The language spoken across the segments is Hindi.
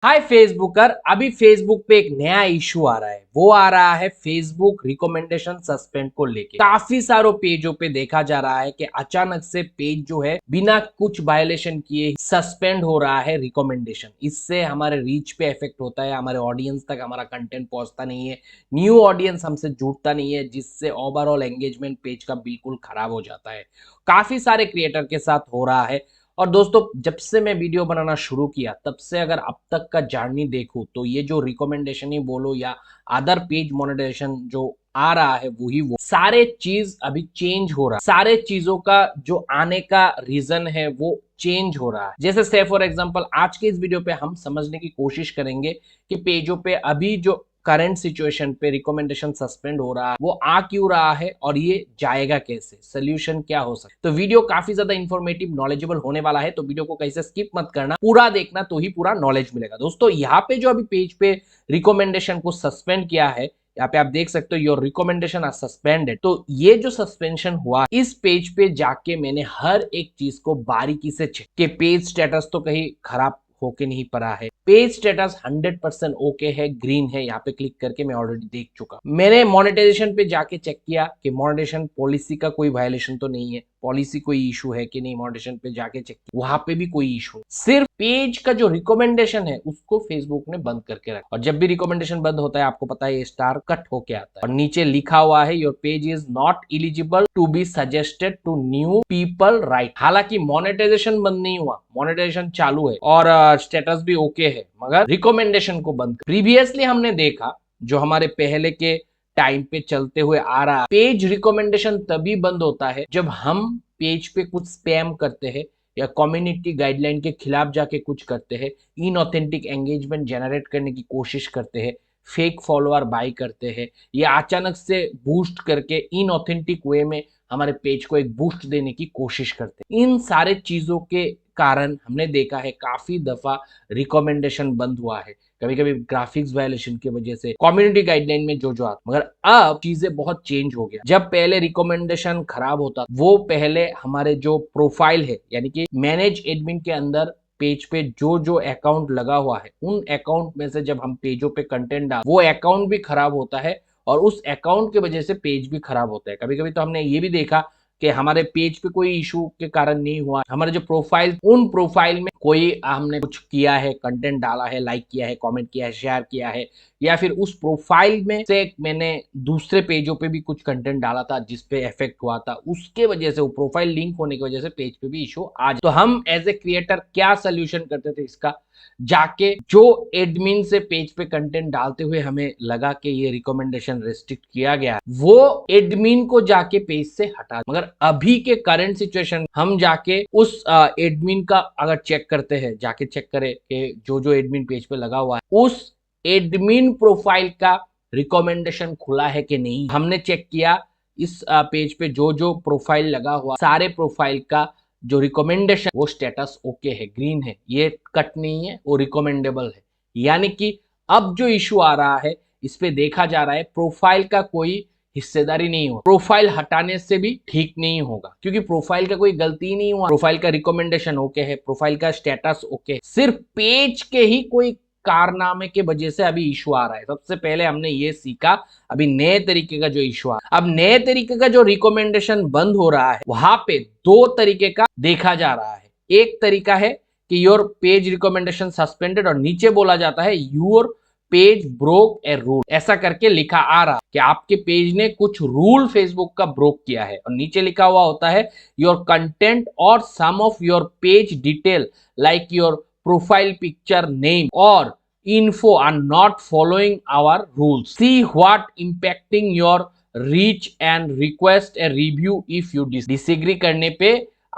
हाय फेसबुकर, अभी फेसबुक पे एक नया इशू आ रहा है। वो आ रहा है फेसबुक रिकमेंडेशन सस्पेंड को लेके। काफी सारों पेजों पे देखा जा रहा है कि अचानक से पेज जो है बिना कुछ वायलेशन किए सस्पेंड हो रहा है रिकमेंडेशन। इससे हमारे रीच पे इफेक्ट होता है, हमारे ऑडियंस तक हमारा कंटेंट पहुंचता नहीं है, न्यू ऑडियंस हमसे जुड़ता नहीं है, जिससे ओवरऑल एंगेजमेंट पेज का बिल्कुल खराब हो जाता है। काफी सारे क्रिएटर के साथ हो रहा है। और दोस्तों, जब से मैं वीडियो बनाना शुरू किया तब से अगर अब तक का जर्नी देखूं तो ये जो रिकमेंडेशन ही बोलो या अदर पेज मोनेटाइजेशन जो आ रहा है वो सारे चीज अभी चेंज हो रहा है। सारे चीजों का जो आने का रीजन है वो चेंज हो रहा है। जैसे से फॉर एग्जांपल आज के इस वीडियो पे हम समझने की कोशिश करेंगे कि पेजों पे अभी जो करंट सिचुएशन पे रिकमेंडेशन सस्पेंड हो रहा है वो आ क्यों रहा है और ये जाएगा कैसे, सोल्यूशन क्या हो सकता है। तो वीडियो काफी ज्यादा इंफॉर्मेटिव नॉलेजेबल होने वाला है, तो वीडियो को कैसे स्किप मत करना, पूरा देखना तो ही पूरा नॉलेज मिलेगा। दोस्तों, यहाँ पे जो अभी पेज पे रिकमेंडेशन को सस्पेंड किया है, यहाँ पे आप देख सकते हो योर रिकमेंडेशन आर सस्पेंडेड। तो ये जो सस्पेंशन हुआ, इस पेज पे जाके मैंने हर एक चीज को बारीकी से चेक कि पेज स्टेटस तो कहीं खराब होके नहीं पड़ा है, पेज स्टेटस 100% ओके है, ग्रीन है। यहाँ पे क्लिक करके मैं ऑलरेडी देख चुका। मैंने मोनेटाइजेशन पे जाके चेक किया कि मोनेटाइजेशन पॉलिसी का कोई वायलेशन तो नहीं है, पॉलिसी कोई इशू है कि नहीं, मोनेटाइजेशन पे जाके चेक किया, वहां पे भी कोई इशू नहीं। सिर्फ पेज का जो रिकमेंडेशन है उसको फेसबुक ने बंद करके रखा। और जब भी रिकमेंडेशन बंद होता है आपको पता है ये स्टार कट होके आता है और नीचे लिखा हुआ है your page is not eligible to be suggested to new people right. हालांकि मोनेटाइजेशन बंद नहीं हुआ, मोनेटाइजेशन चालू है और स्टेटस भी ओके है, मगर रिकमेंडेशन को बंद। प्रीवियसली हमने देखा जो हमारे पहले के टाइम पे चलते हुए आ रहा, पेज रिकमेंडेशन तभी बंद होता है जब हम पेज पे कुछ स्पैम करते हैं या कम्युनिटी गाइडलाइन के खिलाफ जाके कुछ करते हैं, इनऑथेंटिक एंगेजमेंट जनरेट करने की कोशिश करते हैं, फेक फॉलोअर बाय करते हैं या अचानक से बूस्ट करके इनऑथेंटिक वे में हमारे पेज को एक बूस्ट देने की कोशिश करते हैं। इन सारे चीजों के कारण हमने देखा है काफी दफा रिकमेंडेशन बंद हुआ है, कभी कभी ग्राफिक्स वायलेशन की वजह से, कम्युनिटी गाइडलाइन में जो आता। मगर अब चीजें बहुत चेंज हो गया। जब पहले रिकमेंडेशन खराब होता वो पहले हमारे जो प्रोफाइल है यानी कि मैनेज एडमिन के अंदर पेज पे जो जो अकाउंट लगा हुआ है उन अकाउंट में से जब हम पेजों पे कंटेंट डाल वो अकाउंट भी खराब होता है और उस अकाउंट की वजह से पेज भी खराब होता है। कभी कभी तो हमने ये भी देखा कि हमारे पेज पे कोई इशू के कारण नहीं हुआ, हमारे जो प्रोफाइल उन प्रोफाइल में कोई हमने कुछ किया है, कंटेंट डाला है, लाइक किया है, कमेंट किया है, शेयर किया है, या फिर उस प्रोफाइल में से मैंने दूसरे पेजों पे भी कुछ कंटेंट डाला था जिस पे इफेक्ट हुआ था, उसके वजह से वो प्रोफाइल लिंक होने की वजह से पेज पे भी इशू आ जाए। तो हम एज ए क्रिएटर क्या सोल्यूशन करते थे इसका, जाके जो एडमिन से पेज पे कंटेंट डालते हुए हमें लगा कि ये रिकमेंडेशन रेस्ट्रिक्ट किया गया है, वो एडमिन को जाके पेज से हटा। मगर अभी के करंट सिचुएशन हम जाके उस एडमिन का अगर चेक करते हैं, जाके चेक करें कि जो जो एडमिन पेज पे लगा हुआ है उस एडमिन प्रोफाइल का रिकमेंडेशन खुला है कि नहीं। हमने चेक किया इस पेज पे जो जो प्रोफाइल लगा हुआ सारे प्रोफाइल का जो रिकमेंडेशन वो स्टेटस ओके है, ग्रीन है, ये कट नहीं है, वो रिकमेंडेबल है। यानी कि अब जो इशू आ रहा है इस पे देखा जा रहा है प्रोफाइल का कोई हिस्सेदारी नहीं हो, प्रोफाइल हटाने से भी ठीक नहीं होगा क्योंकि प्रोफाइल का कोई गलती ही नहीं हुआ, प्रोफाइल का रिकमेंडेशन ओके है, प्रोफाइल का स्टेटस ओके है, सिर्फ पेज के ही कोई कारनामे के वजह से अभी इशू आ रहा है। सबसे पहले हमने ये सीखा, अभी नए तरीके का जो इशू आ, अब नए तरीके का जो रिकमेंडेशन बंद हो रहा है वहां पे दो तरीके का देखा जा रहा है। एक तरीका है कि योर पेज रिकमेंडेशन सस्पेंडेड और नीचे बोला जाता है your page broke a rule, ऐसा करके लिखा आ रहा कि आपके पेज ने कुछ रूल फेसबुक का ब्रोक किया है। और नीचे लिखा हुआ होता है योर कंटेंट और some of your page detail like your profile picture name और info are not following our rules. See what impacting your reach and request a review if you disagree करने पे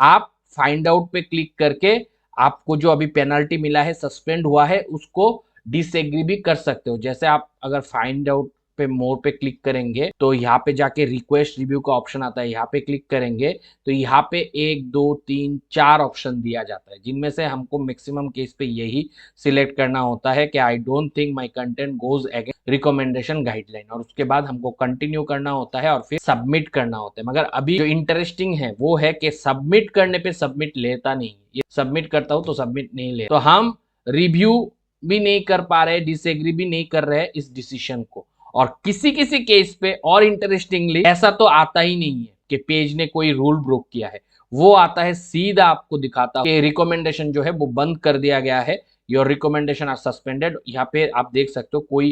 आप फाइंड आउट पे क्लिक करके आपको जो अभी पेनल्टी मिला है, सस्पेंड हुआ है, उसको डिसएग्री भी कर सकते हो। जैसे आप अगर फाइंड आउट पे मोर पे क्लिक करेंगे तो यहाँ पे जाके रिक्वेस्ट रिव्यू का ऑप्शन आता है, यहाँ पे क्लिक करेंगे तो यहाँ पे 1 2 3 4 ऑप्शन दिया जाता है, जिनमें से हमको मैक्सिमम केस पे यही सिलेक्ट करना होता है कि I don't think my content goes against recommendation guideline, और उसके बाद हमको कंटिन्यू करना होता है और फिर सबमिट करना होता है। मगर अभी जो इंटरेस्टिंग है वो है कि सबमिट करने पे सबमिट लेता नहीं, ये सबमिट करता हूं तो सबमिट नहीं ले, तो हम रिव्यू भी नहीं कर पा रहे, डिसएग्री भी नहीं कर रहे इस डिसीजन को। और किसी किसी केस पे और इंटरेस्टिंगली ऐसा तो आता ही नहीं है कि पेज ने कोई रूल ब्रोक किया है, वो आता है सीधा आपको दिखाता कि रिकमेंडेशन जो है वो बंद कर दिया गया है, योर रिकमेंडेशन आर सस्पेंडेड। यहाँ पे आप देख सकते हो कोई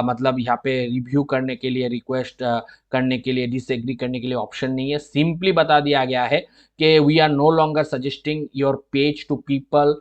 मतलब यहाँ पे रिव्यू करने के लिए, रिक्वेस्ट करने के लिए, डिसएग्री करने के लिए ऑप्शन नहीं है। सिंपली बता दिया गया है कि we are no longer suggesting your page to people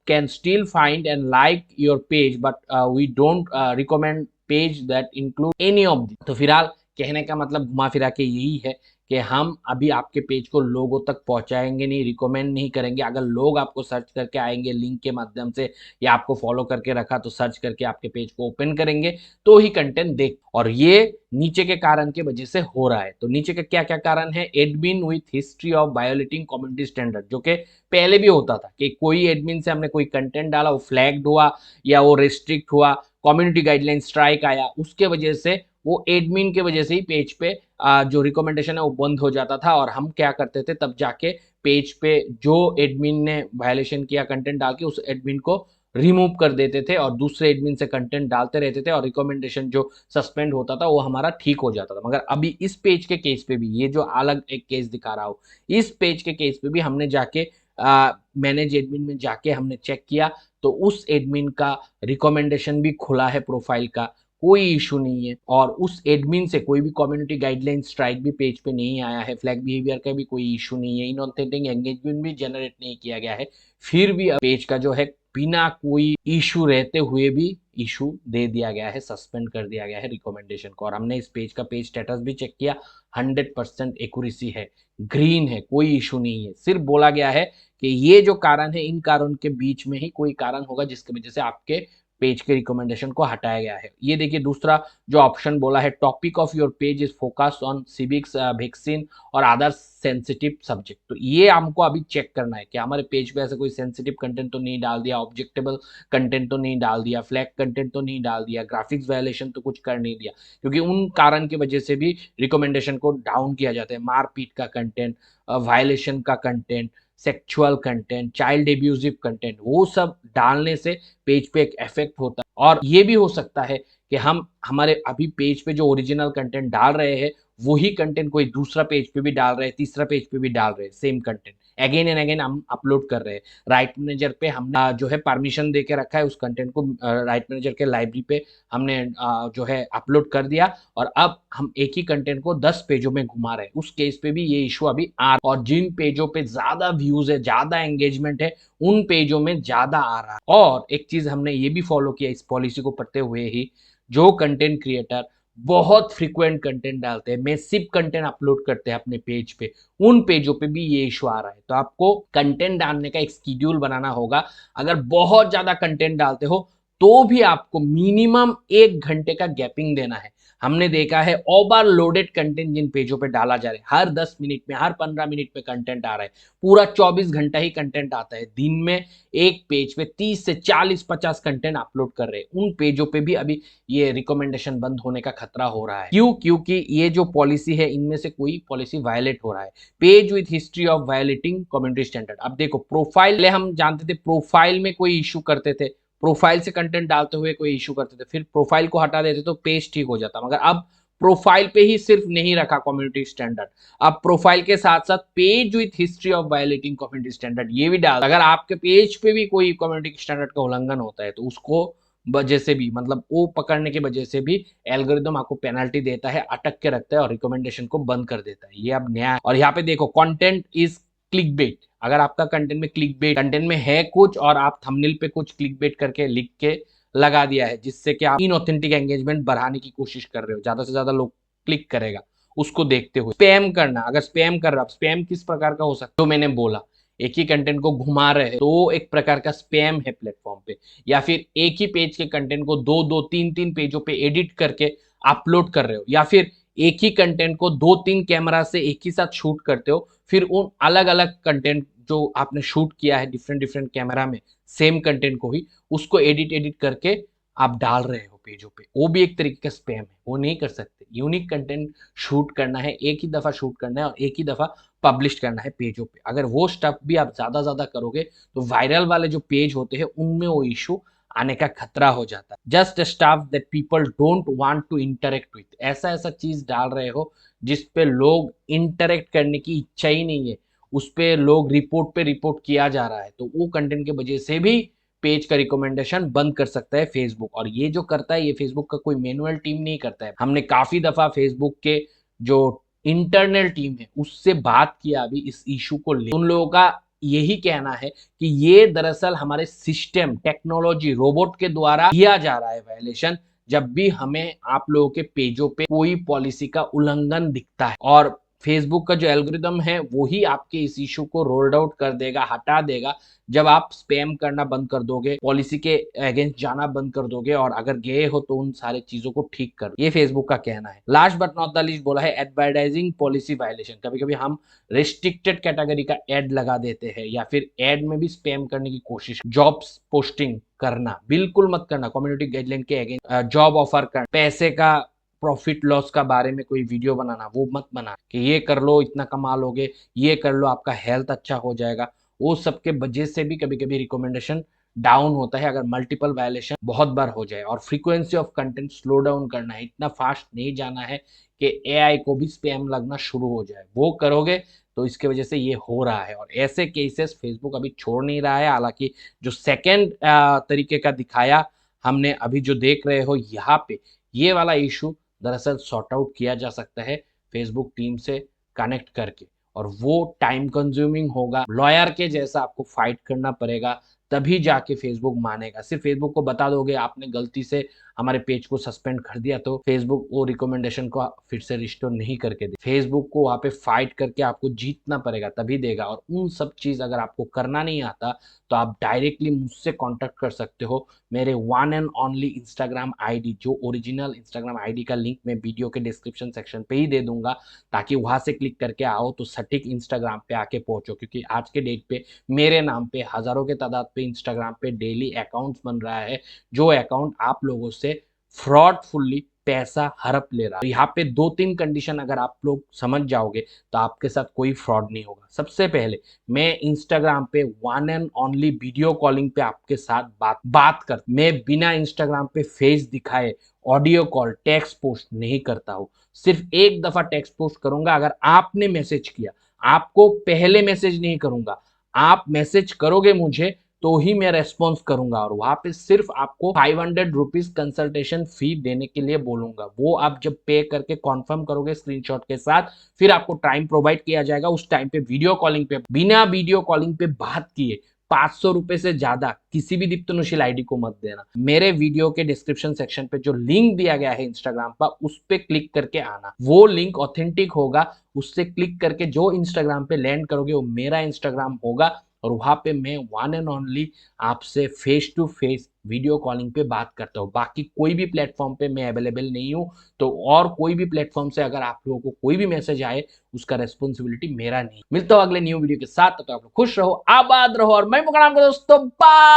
can still find and like your page but we don't recommend page that include any of these। तो फिलहाल कहने का मतलब घुमा फिरा के यही है कि हम अभी आपके पेज को लोगों तक पहुंचाएंगे नहीं, रिकमेंड नहीं करेंगे। अगर लोग आपको सर्च करके आएंगे लिंक के माध्यम से या आपको फॉलो करके रखा तो सर्च करके आपके पेज को ओपन करेंगे तो ही कंटेंट देख। और ये नीचे के कारण की वजह से हो रहा है। तो नीचे का क्या क्या कारण है? Admin with history of violating community standard, जो कि पहले भी होता था कि कोई एडमिन से हमने कोई कंटेंट डाला, वो फ्लैग्ड हुआ या वो रिस्ट्रिक्ट हुआ, कम्युनिटी गाइडलाइन स्ट्राइक आया, उसके वजह से वो एडमिन के वजह से ही पेज पे जो रिकमेंडेशन है वो बंद हो जाता था। और हम क्या करते थे तब जाके पेज पे जो एडमिन ने वायलेशन किया कंटेंट डाल के उस एडमिन को रिमूव कर देते थे और दूसरे एडमिन से कंटेंट डालते रहते थे और रिकमेंडेशन जो सस्पेंड होता था वो हमारा ठीक हो जाता था। मगर अभी इस पेज के केस पे भी, ये जो अलग एक केस दिखा रहा हूँ, इस पेज के केस पे भी हमने जाके मैनेज एडमिन में जाके हमने चेक किया तो उस एडमिन का रिकमेंडेशन भी खुला है, प्रोफाइल का कोई इशू नहीं है। और उस एडमिन से कोई भी कम्युनिटी गाइडलाइन स्ट्राइक भी पेज पे नहीं आया है, फ्लैग बिहेवियर का भी कोई इशू नहीं है, इनऑथेंटिक एंगेजमेंट भी जनरेट नहीं किया गया है। फिर भी पेज का जो है बिना कोई इशू रहते हुए भी इशू दे दिया गया है, सस्पेंड कर दिया गया है रिकमेंडेशन को। और हमने इस पेज का पेज स्टेटस भी चेक किया, 100% एक्यूरेसी है, ग्रीन है, कोई इशू नहीं है। सिर्फ बोला गया है कि ये जो कारण है इन कारण के बीच में ही कोई कारण होगा जिसकी वजह से आपके पेज के रिकमेंडेशन को हटाया गया है। ये देखिए दूसरा जो ऑप्शन बोला है, topic of your page is focus on civics, vaccine और अदर सेंसिटिव सब्जेक्ट। तो ये हमको अभी चेक करना है कि हमारे पेज पे ऐसा कोई सेंसिटिव कंटेंट तो नहीं डाल दिया, ऑब्जेक्टेबल कंटेंट तो नहीं डाल दिया, फ्लैग कंटेंट तो नहीं डाल दिया, ग्राफिक्स वायलेशन तो कुछ कर नहीं दिया, क्योंकि उन कारण की वजह से भी रिकमेंडेशन को डाउन किया जाता है। मारपीट का कंटेंट, वायलेशन का content, sexual content, child abusive content, वो सब डालने से पेज पे एक इफेक्ट होता है। और ये भी हो सकता है कि हम हमारे अभी पेज पे जो ओरिजिनल कंटेंट डाल रहे हैं वही कंटेंट कोई दूसरा पेज पे भी डाल रहे हैं, तीसरा पेज पे भी डाल रहे हैं, same content again and again हम अपलोड कर रहे हैं। राइट मैनेजर पे हमने जो है परमिशन दे के रखा है, उस कंटेंट को राइट मैनेजर के लाइब्रेरी पे हमने जो है अपलोड कर दिया और अब हम एक ही कंटेंट को 10 पेजों में घुमा रहे हैं। उस केस पे भी ये इशू अभी आ रहा है। और जिन पेजों पे ज्यादा व्यूज है, ज्यादा एंगेजमेंट है, उन पेजों में ज्यादा आ रहा है। और एक चीज हमने ये भी फॉलो किया इस पॉलिसी को पढ़ते हुए ही, जो कंटेंट क्रिएटर बहुत फ्रीक्वेंट कंटेंट डालते हैं, मैसिव कंटेंट अपलोड करते हैं अपने पेज पे, उन पेजों पे भी ये इशू आ रहा है। तो आपको कंटेंट डालने का एक शेड्यूल बनाना होगा। अगर बहुत ज्यादा कंटेंट डालते हो तो भी आपको मिनिमम 1 घंटे का गैपिंग देना है। हमने देखा है ओवरलोडेड कंटेंट जिन पेजों पे डाला जा रहा है, हर 10 मिनट में, हर 15 मिनट में कंटेंट आ रहा है, पूरा 24 घंटा ही कंटेंट आता है। दिन में एक पेज पे 30 से 40-50 कंटेंट अपलोड कर रहे हैं, उन पेजों पे भी अभी ये रिकमेंडेशन बंद होने का खतरा हो रहा है। क्यों? क्योंकि ये जो पॉलिसी है इनमें से कोई पॉलिसी वायलेट हो रहा है। Page with history of violating community standard. अब देखो प्रोफाइल हम जानते थे, प्रोफाइल में कोई इशू करते थे, प्रोफाइल से कंटेंट डालते हुए कोई इशू करते थे, फिर प्रोफाइल को हटा देते तो पेज ठीक हो जाता। मगर अब प्रोफाइल पे ही सिर्फ नहीं रखा कम्युनिटी स्टैंडर्ड, अब प्रोफाइल के साथ साथ page with history of violating community standard ये भी डाल। अगर आपके पेज पे भी कोई कम्युनिटी स्टैंडर्ड का उल्लंघन होता है तो उसको वजह से भी, मतलब वो पकड़ने की वजह से भी एल्गोरिदम आपको पेनल्टी देता है, अटक के रखता है और रिकमेंडेशन को बंद कर देता है। ये अब नया है। और यहाँ पे देखो कंटेंट इज क्लिकबेट। अगर आपका कंटेंट में क्लिकबेट कंटेंट में है कुछ और आप थंबनेल पे कुछ क्लिकबेट करके लिख के लगा दिया है जिससे कि आप इनऑथेंटिक एंगेजमेंट बढ़ाने की कोशिश कर रहे हो, ज्यादा से ज्यादा लोग क्लिक करेगा उसको देखते हुए। स्पैम करना, अगर स्पैम कर रहा, स्पैम किस प्रकार का हो सकता है? जो मैंने बोला, एक ही कंटेंट को घुमा रहे हैं तो एक प्रकार का स्पैम है प्लेटफॉर्म पे। या फिर एक ही पेज के कंटेंट को दो दो तीन तीन पेजों पे एडिट करके अपलोड कर रहे हो, या फिर एक ही कंटेंट को 2-3 कैमरा से एक ही साथ शूट करते हो, फिर उन अलग अलग कंटेंट जो आपने शूट किया है डिफरेंट डिफरेंट कैमरा में, सेम कंटेंट को ही उसको एडिट एडिट करके आप डाल रहे हो पेजों पे, वो भी एक तरीके का स्पैम है। वो नहीं कर सकते। यूनिक कंटेंट शूट करना है, एक ही दफा शूट करना है और एक ही दफा पब्लिश करना है पेजों पे। अगर वो स्टफ भी आप ज्यादा ज्यादा करोगे तो वायरल वाले जो पेज होते हैं उनमें वो इशू आने का खतरा हो जाता है। Just stuff that people don't want to interact with, ऐसा ऐसा चीज डाल रहे हो जिस पे लोग इंटरेक्ट करने की इच्छा ही नहीं है, उस पे लोग रिपोर्ट पे रिपोर्ट किया जा रहा है, तो वो कंटेंट की वजह से भी पेज का रिकमेंडेशन बंद कर सकता है फेसबुक। और ये जो करता है ये फेसबुक का कोई मैनुअल टीम नहीं करता है। हमने काफी दफा फेसबुक के जो इंटरनल टीम है उससे बात किया अभी इस इशू को ले, उन लोगों का यही कहना है कि ये दरअसल हमारे सिस्टम टेक्नोलॉजी रोबोट के द्वारा किया जा रहा है वायलेशन, जब भी हमें आप लोगों के पेजों पे कोई पॉलिसी का उल्लंघन दिखता है। और फेसबुक का जो एल्गोरिदम है वो ही आपके इस इशू को रोल्ड आउट कर देगा, हटा देगा, जब आप स्पैम करना बंद कर दोगे, पॉलिसी के अगेंस्ट जाना बंद कर दोगे, और अगर गए हो तो उन सारे चीजों को ठीक कर, ये फेसबुक का कहना है। Last but not the least बोला है एडवर्टाइजिंग पॉलिसी वायलेशन। कभी कभी हम रिस्ट्रिक्टेड कैटेगरी का एड लगा देते हैं या फिर एड में भी स्पैम करने की कोशिश, जॉब्स पोस्टिंग करना बिल्कुल मत करना, कम्युनिटी गाइडलाइन के अगेंस्ट जॉब ऑफर करना, पैसे का प्रॉफिट लॉस का बारे में कोई वीडियो बनाना, वो मत बना कि ये कर लो इतना कमा लोगे, ये कर लो आपका हेल्थ अच्छा हो जाएगा। वो सबके वजह से भी कभी कभी रिकमेंडेशन डाउन होता है अगर मल्टीपल वायलेशन बहुत बार हो जाए। और frequency of content slow down करना है, इतना फास्ट नहीं जाना है कि एआई को भी स्पैम लगना शुरू हो जाए, वो करोगे तो इसके वजह से ये हो रहा है। और ऐसे केसेस फेसबुक अभी छोड़ नहीं रहा है। हालांकि जो सेकेंड तरीके का दिखाया हमने अभी जो देख रहे हो यहाँ पे, ये वाला इशू दरअसल सॉर्ट आउट किया जा सकता है फेसबुक टीम से कनेक्ट करके, और वो टाइम कंज्यूमिंग होगा, लॉयर के जैसा आपको फाइट करना पड़ेगा, तभी जाके फेसबुक मानेगा। सिर्फ फेसबुक को बता दोगे आपने गलती से हमारे पेज को सस्पेंड कर दिया तो फेसबुक वो रिकमेंडेशन को फिर से रिस्टोर नहीं करके दे। फेसबुक को वहां पे फाइट करके आपको जीतना पड़ेगा तभी देगा। और उन सब चीज अगर आपको करना नहीं आता तो आप डायरेक्टली मुझसे कांटेक्ट कर सकते हो। मेरे one and only Instagram ID, जो ओरिजिनल इंस्टाग्राम आईडी का लिंक मैं वीडियो के डिस्क्रिप्शन सेक्शन पे ही दे दूंगा, ताकि वहां से क्लिक करके आओ तो सटीक इंस्टाग्राम पे आके पहुंचो। क्योंकि आज के डेट पे मेरे नाम पे हजारों के तादाद पे इंस्टाग्राम पे डेली अकाउंट्स बन रहा है, जो अकाउंट आप लोगों से फ्रॉडफुली पैसा हड़प ले रहा है। तो यहाँ पे दो तीन कंडीशन अगर आप लोग समझ जाओगे तो आपके साथ कोई फ्रॉड नहीं होगा। सबसे पहले मैं इंस्टाग्राम पे one and only video calling पे आपके साथ बात कर, मैं बिना इंस्टाग्राम पे फेस दिखाए ऑडियो कॉल टेक्स्ट पोस्ट नहीं करता हूँ। सिर्फ एक दफा टेक्स्ट पोस्ट करूंगा अगर आपने मैसेज किया, आपको पहले मैसेज नहीं करूंगा। आप मैसेज करोगे मुझे तो ही मैं रेस्पॉन्स करूंगा, और वहां पे सिर्फ आपको 500 रुपीज कंसल्टेशन फी देने के लिए बोलूंगा। वो आप जब पे करके कॉन्फर्म करोगे स्क्रीनशॉट के साथ, फिर आपको टाइम प्रोवाइड किया जाएगा। उस टाइम पे वीडियो कॉलिंग पे, बिना वीडियो कॉलिंग पे बात किए 500 रुपए से ज्यादा किसी भी दीप्तनुशील आईडी को मत देना। मेरे वीडियो के डिस्क्रिप्शन सेक्शन पे जो लिंक दिया गया है इंस्टाग्राम पर, उस पे क्लिक करके आना। वो लिंक ऑथेंटिक होगा, उससे क्लिक करके जो इंस्टाग्राम पे लैंड करोगे वो मेरा इंस्टाग्राम होगा, और वहां पे मैं वन एंड ओनली आपसे face to face video calling पे बात करता हूँ। बाकी कोई भी प्लेटफॉर्म पे मैं अवेलेबल नहीं हूँ। तो और कोई भी प्लेटफॉर्म से अगर आप लोगों को कोई भी मैसेज आए उसका रेस्पॉन्सिबिलिटी मेरा नहीं। मिलता हूँ अगले न्यू वीडियो के साथ, तो आप लोग खुश रहो, आबाद रहो, और मैं प्रणाम करो दोस्तों, बाय।